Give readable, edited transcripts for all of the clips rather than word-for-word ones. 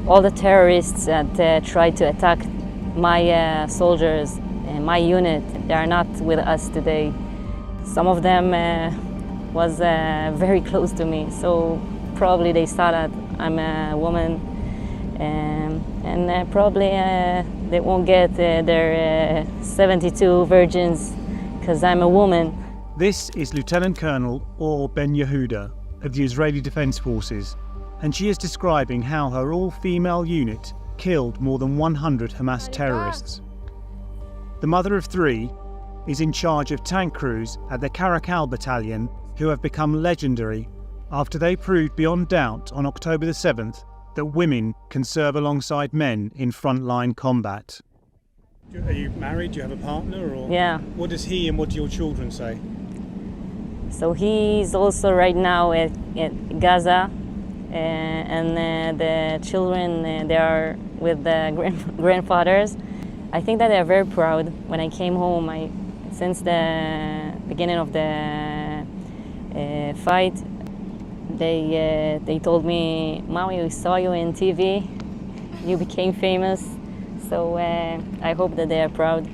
All the terrorists that tried to attack my soldiers and my unit, they are not with us today. Some of them was very close to me, so probably they saw that I'm a woman, and probably they won't get their 72 virgins because I'm a woman. This is Lieutenant Colonel Or Ben Yehuda of the Israeli Defense Forces, and she is describing how her all-female unit killed more than 100 Hamas terrorists. The mother of three is in charge of tank crews at the Caracal battalion, who have become legendary after they proved beyond doubt on October the 7th that women can serve alongside men in frontline combat. Are you married? Do you have a partner? Or Yeah. What does he and what do your children say? So he's also right now at Gaza, and the children, they are with the grandfathers. I think that they are very proud. When I came home, since the beginning of the fight, they told me, "Mommy, we saw you in TV. You became famous." So I hope that they are proud.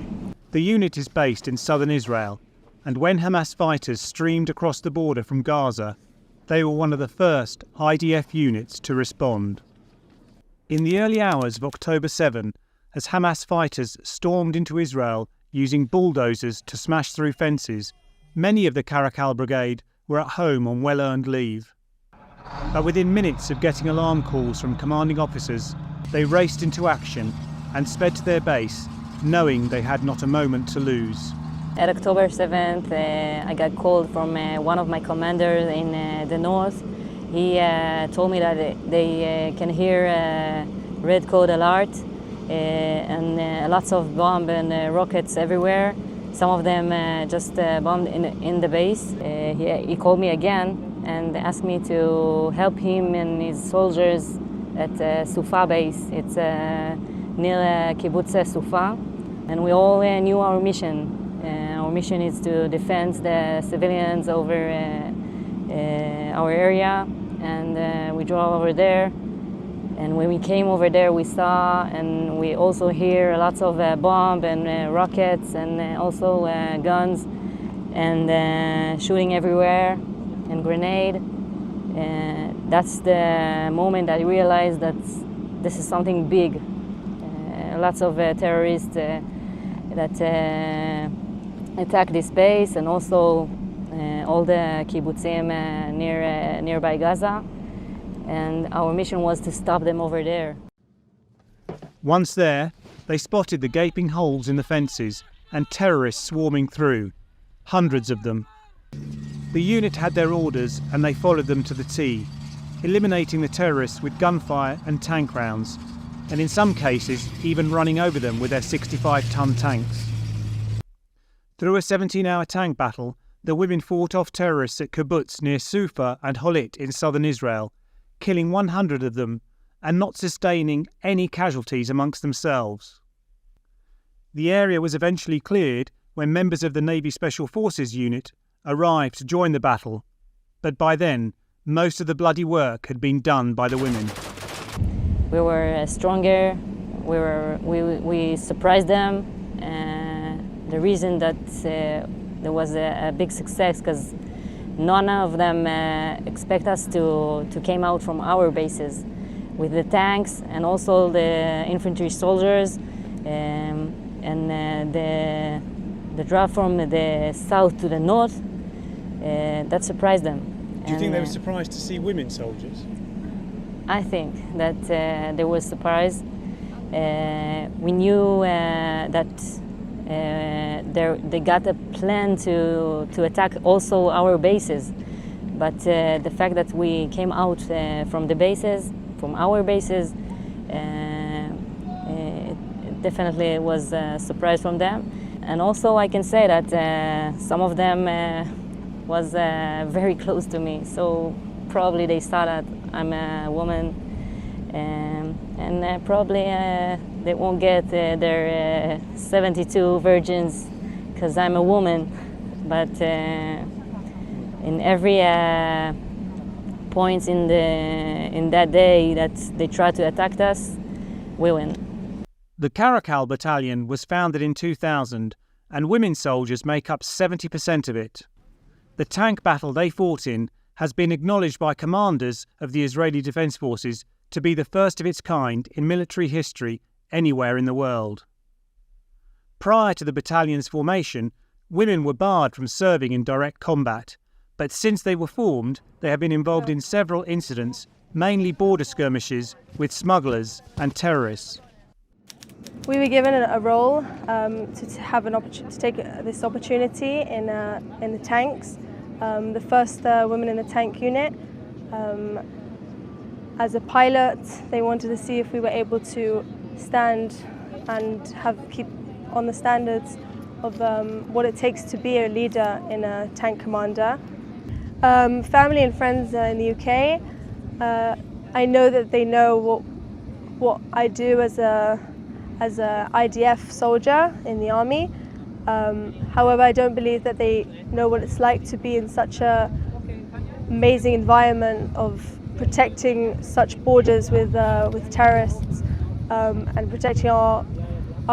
The unit is based in southern Israel, and when Hamas fighters streamed across the border from Gaza, they were one of the first IDF units to respond. In the early hours of October 7, as Hamas fighters stormed into Israel using bulldozers to smash through fences, many of the Caracal Brigade were at home on well-earned leave. But within minutes of getting alarm calls from commanding officers, they raced into action and sped to their base, knowing they had not a moment to lose. At October 7th, I got called from one of my commanders in the north. He told me that they can hear red code alert and lots of bomb and rockets everywhere. Some of them just bombed in the base. He called me again and asked me to help him and his soldiers at Sufa base. It's near Kibbutz Sufa, and we all knew our mission. Our mission is to defend the civilians over our area, and we drove over there. And when we came over there, we saw and we also hear lots of bomb and rockets and also guns and shooting everywhere and grenade. That's the moment I realized that this is something big. Lots of terrorists that attack this base, and also all the kibbutzim nearby Gaza. And our mission was to stop them over there. Once there, they spotted the gaping holes in the fences and terrorists swarming through, hundreds of them. The unit had their orders and they followed them to the T, eliminating the terrorists with gunfire and tank rounds, and in some cases even running over them with their 65-ton tanks. Through a 17-hour tank battle, the women fought off terrorists at kibbutz near Sufa and Holit in southern Israel, killing 100 of them and not sustaining any casualties amongst themselves. The area was eventually cleared when members of the Navy Special Forces unit arrived to join the battle, but by then most of the bloody work had been done by the women. We were stronger. We surprised them. The reason that there was a big success because none of them expect us to came out from our bases with the tanks and also the infantry soldiers and the drive from the south to the north. That surprised them. Do you think they were surprised to see women soldiers? I think that they were surprised. We knew that they got a plan to attack also our bases, but the fact that we came out from our bases, it definitely was a surprise from them. And also I can say that some of them was very close to me, so probably they saw that I'm a woman, and probably they won't get their 72 virgins because I'm a woman. But in every points in that day that they tried to attack us, we win. The Caracal Battalion was founded in 2000, and women soldiers make up 70% of it. The tank battle they fought in has been acknowledged by commanders of the Israeli Defense Forces to be the first of its kind in military history anywhere in the world. Prior to the battalion's formation, women were barred from serving in direct combat, but since they were formed, they have been involved in several incidents, mainly border skirmishes with smugglers and terrorists. We were given a role to take this opportunity in the tanks. The first women in the tank unit. As a pilot, they wanted to see if we were able to stand and keep on the standards of what it takes to be a leader in a tank commander. Family and friends in the UK. I know that they know what I do as a IDF soldier in the army. However, I don't believe that they know what it's like to be in such an amazing environment of protecting such borders with terrorists and protecting our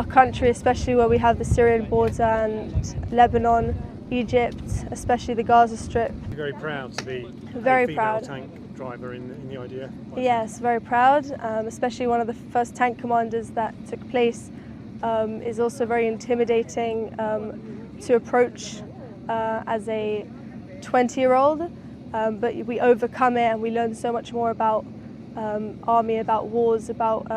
country, especially where we have the Syrian border and Lebanon, Egypt, especially the Gaza Strip. You're very proud to be Very a female proud. tank driver in the IDF. Yes, very proud, especially one of the first tank commanders that took place. Is also very intimidating to approach as a 20-year-old, but we overcome it and we learn so much more about army, about wars, about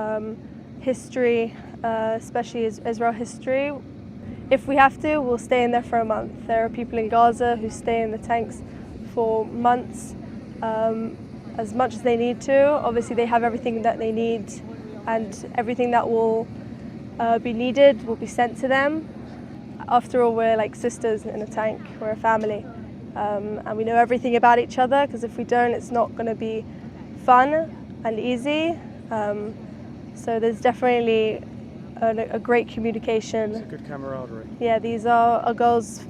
history, especially Israel history. If we have to, we'll stay in there for a month. There are people in Gaza who stay in the tanks for months, as much as they need to. Obviously they have everything that they need, and everything that will be needed will be sent to them. After all, we're like sisters in a tank, we're a family, and we know everything about each other, because if we don't, it's not going to be fun and easy. So there's definitely a great communication. It's a good camaraderie. Yeah, these are our girls,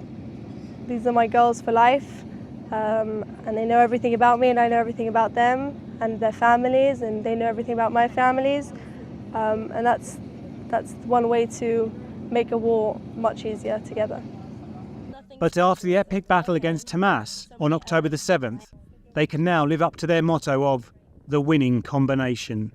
these are my girls for life, and they know everything about me and I know everything about them and their families, and they know everything about my families, and that's one way to make a war much easier together. But after the epic battle against Hamas on October the 7th, they can now live up to their motto of the winning combination.